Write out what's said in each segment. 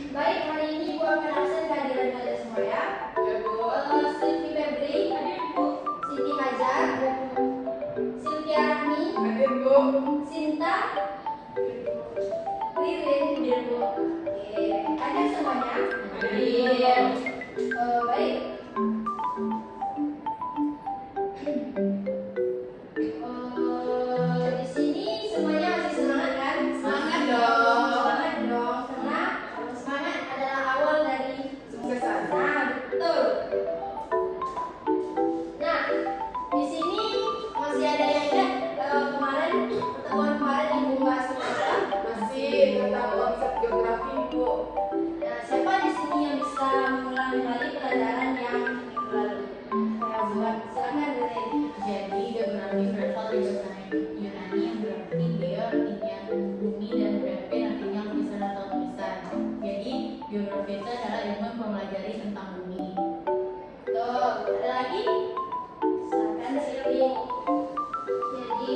Baik, hari ini Ibu akan absen kehadiran kalian semua ya. Sylvie Febri, hadir Bu. Siti Hajar, hadir Bu. Sylvia Rahmi, hadir Bu. Sinta, hadir Bu. Ririn, hadir Bu. Oke, hadir semuanya? Hadir. Baik. Di sini semuanya masih semangat kan? Semangat dong. Semangat dong, karena semangat adalah awal dari kesuksesan. Nah, betul. Nah, di sini masih ada yang ingat kemarin pertemuan kemarin Ibu bahas apa? Masih tentang konsep geografi, Bu. Nah, siapa di sini yang bisa mengulang kembali pelajaran yang lalu? Silakan Ririn. Jadi geografi berasal dari bahasa Yunani yang berarti geo artinya bumi dan grafe artinya lukisan atau tulisan. Jadi geografi itu adalah ilmu yang mempelajari tentang bumi. Tuh, ada lagi? Silakan Sylvie. Jadi,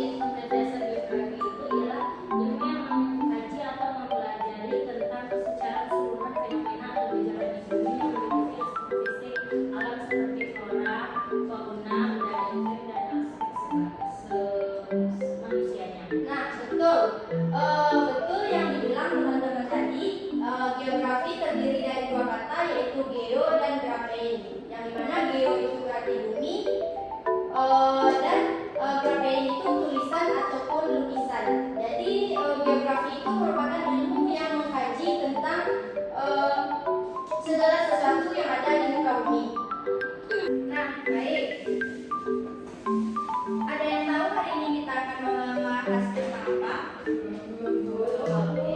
dasar geografi itu ialah ilmu yang mengkaji atau mempelajari tentang secara keseluruhan fenomena atau gejala di bumi yang meliputi aspek fisik alam seperti flora, fauna, budaya iklim, dan aspek manusianya. Nah, betul. Betul yang dibilang teman-teman tadi. Geografi terdiri dari dua kata, yaitu geo dan grafein. Yang dimana geo itu berarti bumi, dan grafein itu tulisan ataupun lukisan. Jadi geografi itu merupakan ilmu yang mengkaji tentang segala sesuatu yang ada di muka bumi. Nah, baik. Ada yang tahu hari ini kita akan membahas tentang apa? Oke.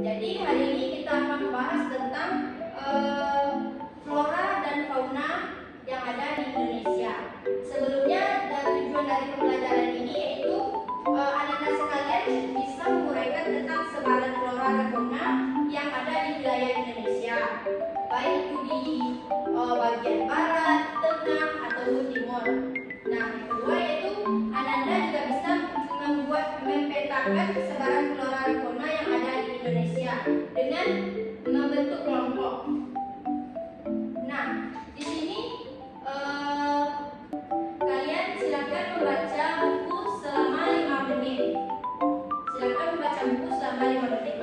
Jadi hari ini kita akan membahas tentang flora dan fauna yang ada di Indonesia. Sebelumnya, tujuan dari pembelajaran ini yaitu anak-anak sekalian bisa menguraikan tentang sebaran flora dan fauna yang ada di wilayah Indonesia, baik itu di bagian barat, tengah, ataupun timur. Nah, yang kedua yaitu anak-anak juga bisa memetakan sebaran flora dan fauna yang ada di Indonesia dengan membentuk kelompok. Nah, di sini kalian silakan membaca buku selama 5 menit. Silakan membaca buku selama 5 menit.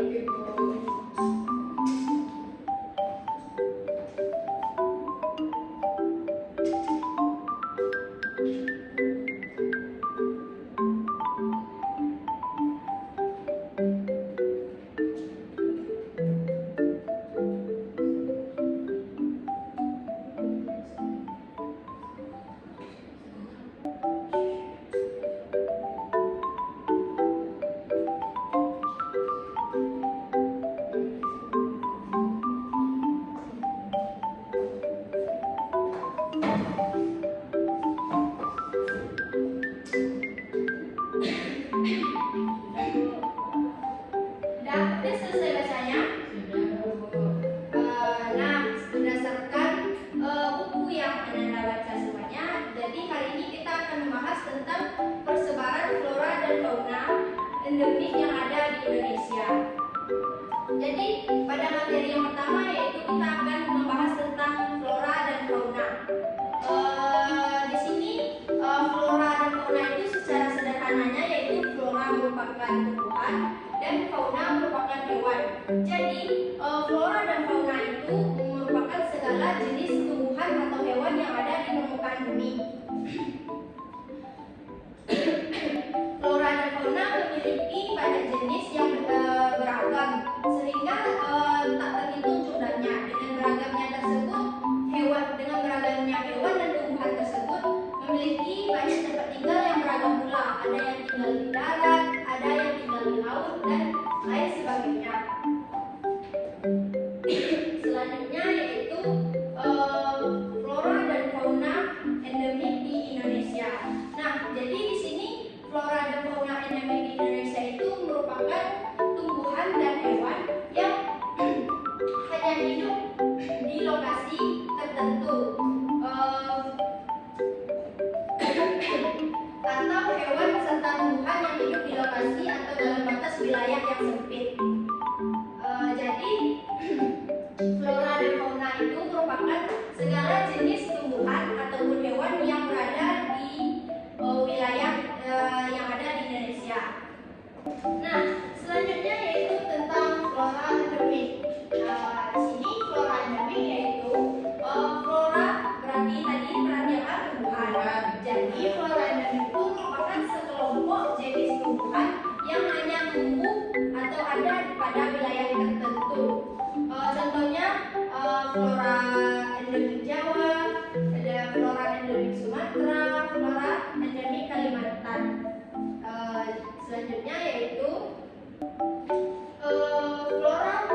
Udah selesai bacanya? Nah, berdasarkan buku yang Anda baca semuanya, jadi hari ini kita akan membahas tentang persebaran flora dan fauna endemik yang ada di Indonesia. Jadi pada materi yang pertama yaitu kita akan membahas tentang flora dan fauna. Di sini flora dan fauna itu secara sederhananya yaitu flora merupakan tumbuhan dan fauna merupakan hewan. Jadi flora dan fauna itu merupakan segala jenis tumbuhan atau hewan yang ada di permukaan bumi. Flora dan fauna memiliki banyak jenis yang beragam, sehingga tak terhitung jumlahnya. Dengan beragamnya hewan dan tumbuhan tersebut memiliki banyak tempat tinggal yang beragam pula. Ada yang tinggal di darat, ada yang tinggal di laut, dan lain sebagainya. Selanjutnya yaitu flora dan fauna endemik di Indonesia. Nah, jadi di sini flora dan fauna endemik di Indonesia itu merupakan tumbuhan dan hewan yang hanya hidup di lokasi tertentu, atau hewan serta tumbuhan yang hidup di lokasi atau dalam batas wilayah yang sempit. Jadi selanjutnya yaitu flora.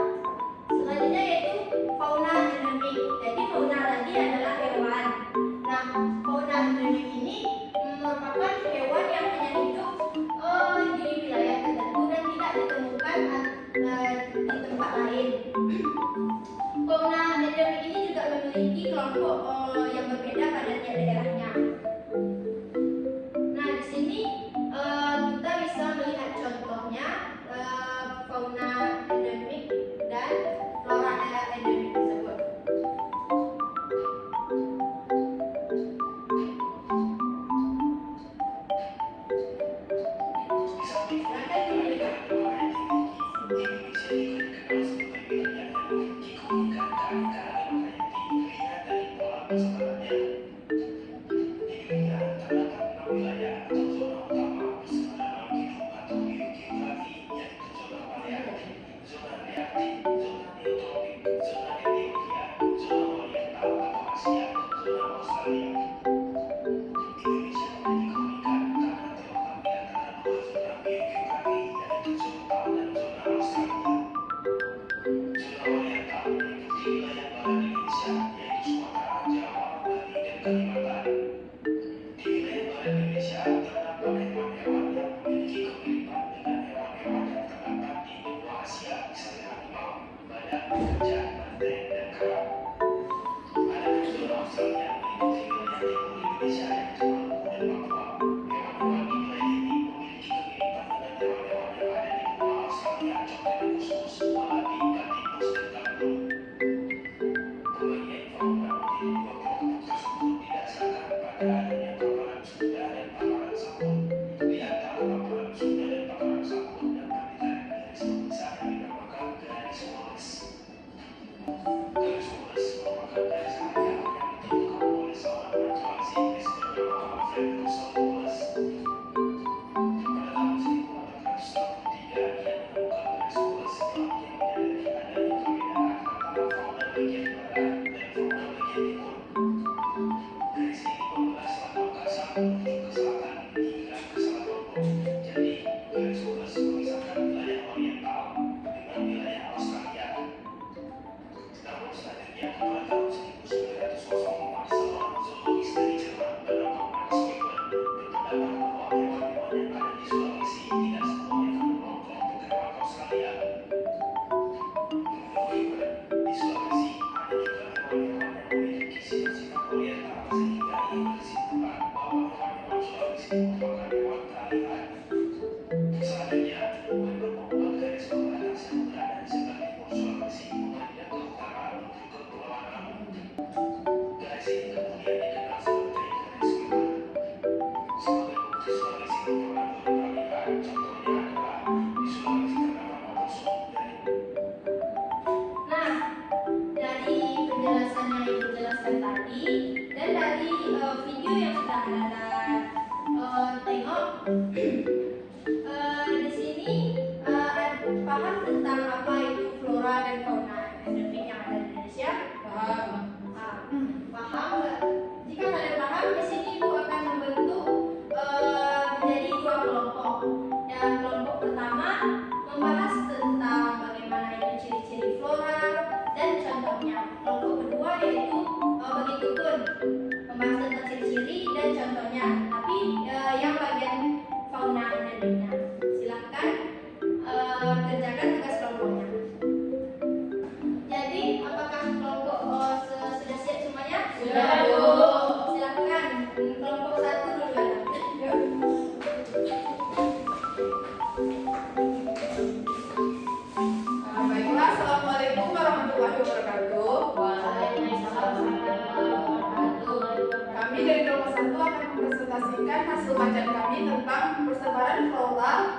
Selanjutnya yaitu fauna endemik. Jadi fauna tadi adalah hewan. Nah, fauna endemik ini merupakan hewan yang hanya hidup di wilayah tertentu dan tidak ditemukan di tempat lain. Fauna endemik ini juga memiliki kelompok yang berbeda pada tiap daerahnya. Nah, di sini kita bisa melihat contohnya fauna endemik dan flora endemik tersebut.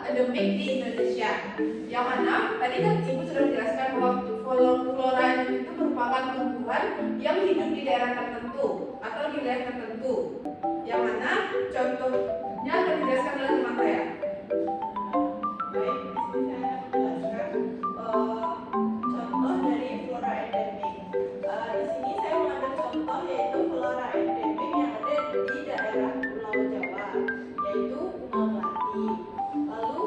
endemik di Indonesia. Yang mana tadi kan Ibu sudah menjelaskan bahwa flora endemik itu merupakan tumbuhan yang hidup di daerah tertentu atau di wilayah tertentu. Yang mana contohnya akan dijelaskan oleh teman saya. Baik, di sini saya akan menjelaskan contoh dari flora endemik. Di sini saya mengambil contoh yaitu flora endemik yang ada di daerah Pulau Jawa, yaitu Bunga Melati. Lalu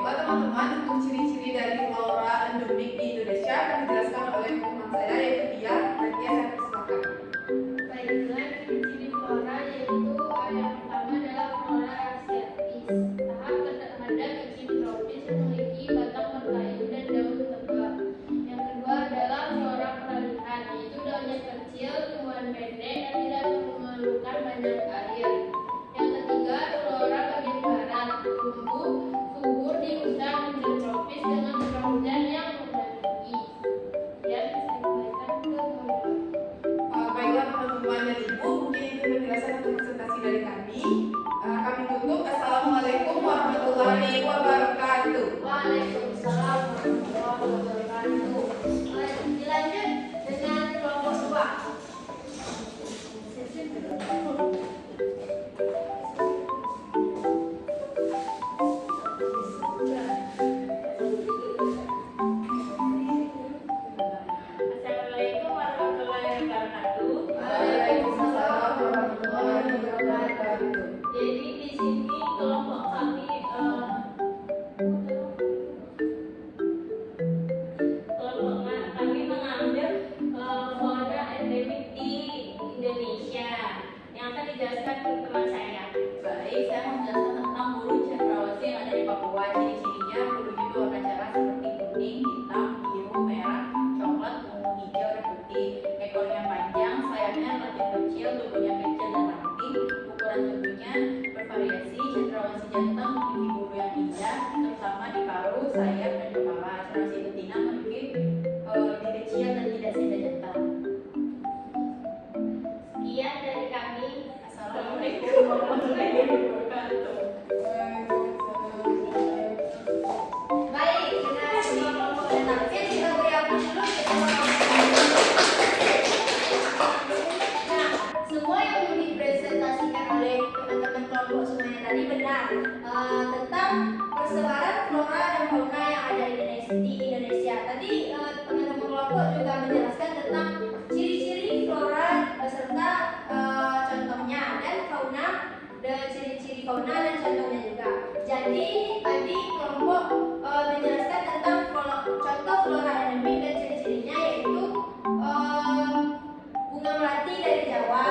Baiklah teman-teman, untuk ciri-ciri dari flora endemik di Indonesia akan dijelaskan oleh teman saya yaitu Dia. Nanti saya persilakan. Baiklah, ciri-ciri flora yaitu yang pertama adalah flora asiatis. Tahap ada iklim tropis memiliki batang berkayu dan daun tebal. Yang kedua adalah flora peralihan, yaitu daunnya kecil, tumbuhan pendek, dan tidak memerlukan banyak air. Yang ketiga, flora bagian barat, tumbuh subur di hutan hujan tropis dengan curah hujan yang memadai. Dan saya kembalikan ke modul. Baiklah teman-teman dan ibu, mungkin itu penjelasan atau presentasi dari kami. Kami tutup. Assalamualaikum warahmatullahi wabarakatuh. Waalaikumsalam warahmatullahi wabarakatuh. Dilanjut dengan kelompok 2. Assalamualaikum warahmatullahi wabarakatuh. Waalaikumsalam warahmatullahi wabarakatuh. Jadi di sini kelompok kami mengambil flora endemik di Indonesia yang akan dijelaskan ke teman saya. Baik, saya mau menjelaskan tentang burung cendrawasih yang ada di Papua. Ciri-cirinya burung itu warna cerah seperti kuning, hitam, biru, merah, coklat, ungu, hijau, dan putih. Ekornya panjang, sayapnya relatif kecil, tubuhnya kecil dan ramping. Ukuran tubuhnya bervariasi. Cendrawasih jantan memiliki bulu yang indah, terutama di paruh, sayap, dan kepala. Cendrawasih betina memiliki lebih kecil dan tidak seindah jantan. Sekian dari kami. Assalamualaikum warahmatullahi wabarakatuh. Baik, dengan kelompok terakhir kita beri aplaus dulu. Nah, semua yang dipresentasikan oleh teman-teman kelompok semuanya tadi benar tentang persebaran flora dan fauna yang ada di Indonesia. Tadi teman-teman kelompok juga menjelaskan tentang ciri-ciri flora beserta contohnya dan fauna dan ciri-ciri fauna dan contohnya juga. Jadi tadi kelompok menjelaskan tentang contoh flora endemik dan ciri-cirinya yaitu bunga melati dari Jawa,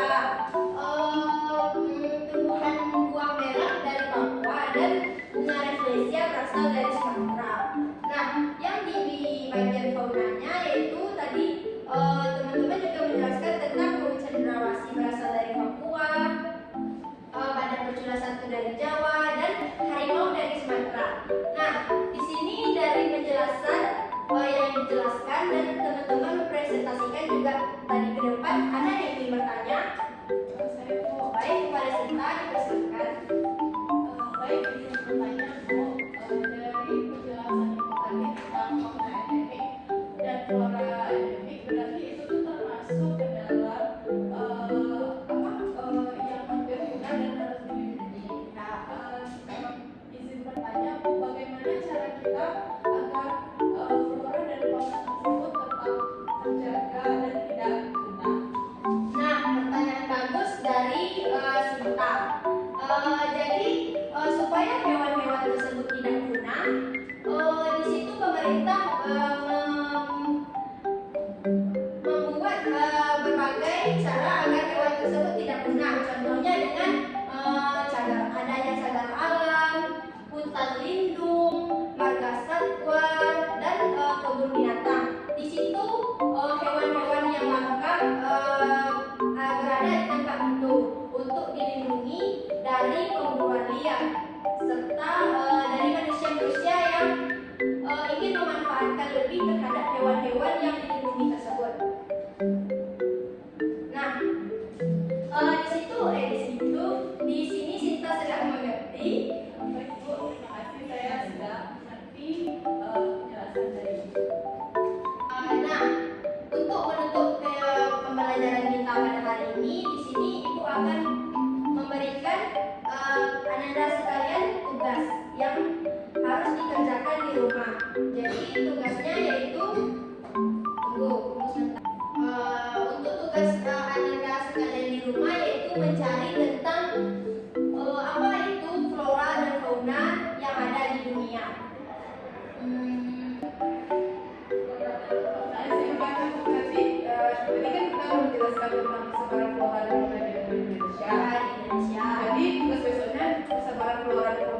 tumbuhan buah merah dari Papua, dan bunga rafflesia berasal dari Sumatera. Nah, yang di bagian faunanya yaitu tadi teman-teman juga menjelaskan tentang burung cendrawasih berasal dari Papua, badak bercula satu dari Jawa, dan harimau dari Sumatera. Nah, di sini dari penjelasan yang dijelaskan dan teman-teman presentasikan juga tadi ke depan, ada yang ingin bertanya? Saya mau Baik, kepada Sinta dipersilakan. baik, izin bertanya Bu, dari penjelasan Ibu tadi tentang fauna endemik dan flora endemik, berarti itu tuh termasuk ke dalam yang hampir punah dan harus dilindungi. Nah, izin bertanya Bu, bagaimana cara kita agar flora dan fauna tersebut tetap terjaga dan tidak punah? Nah, pertanyaan bagus dari Sinta. Jadi supaya hewan-hewan tersebut tidak punah, di situ pemerintah membuat berbagai cara agar hewan tersebut tidak punah. Contohnya dengan adanya cagar alam, hutan lindung, marga satwa, dan kebun binatang. Di situ hewan-hewan yang langka berada di tempat itu untuk dilindungi dari pemburuan liar serta dari manusia-manusia yang ingin memanfaatkan lebih terhadap hewan-hewan yang dilindungi tersebut. Nah, di sini Sinta sedang mengerti. Baik Bu, terima kasih, saya sudah mengerti penjelasan dari Ibu. Nah, untuk menutup pembelajaran kita pada hari ini, di sini Ibu akan memberikan Ananda sekalian tugas yang harus dikerjakan di rumah. Jadi tugasnya yaitu tunggu sebentar. Untuk tugas Ananda sekalian di rumah yaitu mencari tentang apa itu flora dan fauna yang ada di dunia. Tadi kan kita menjelaskan tentang persebaran flora dan fauna di Indonesia. Indonesia. Jadi tugas besoknya persebaran flora dan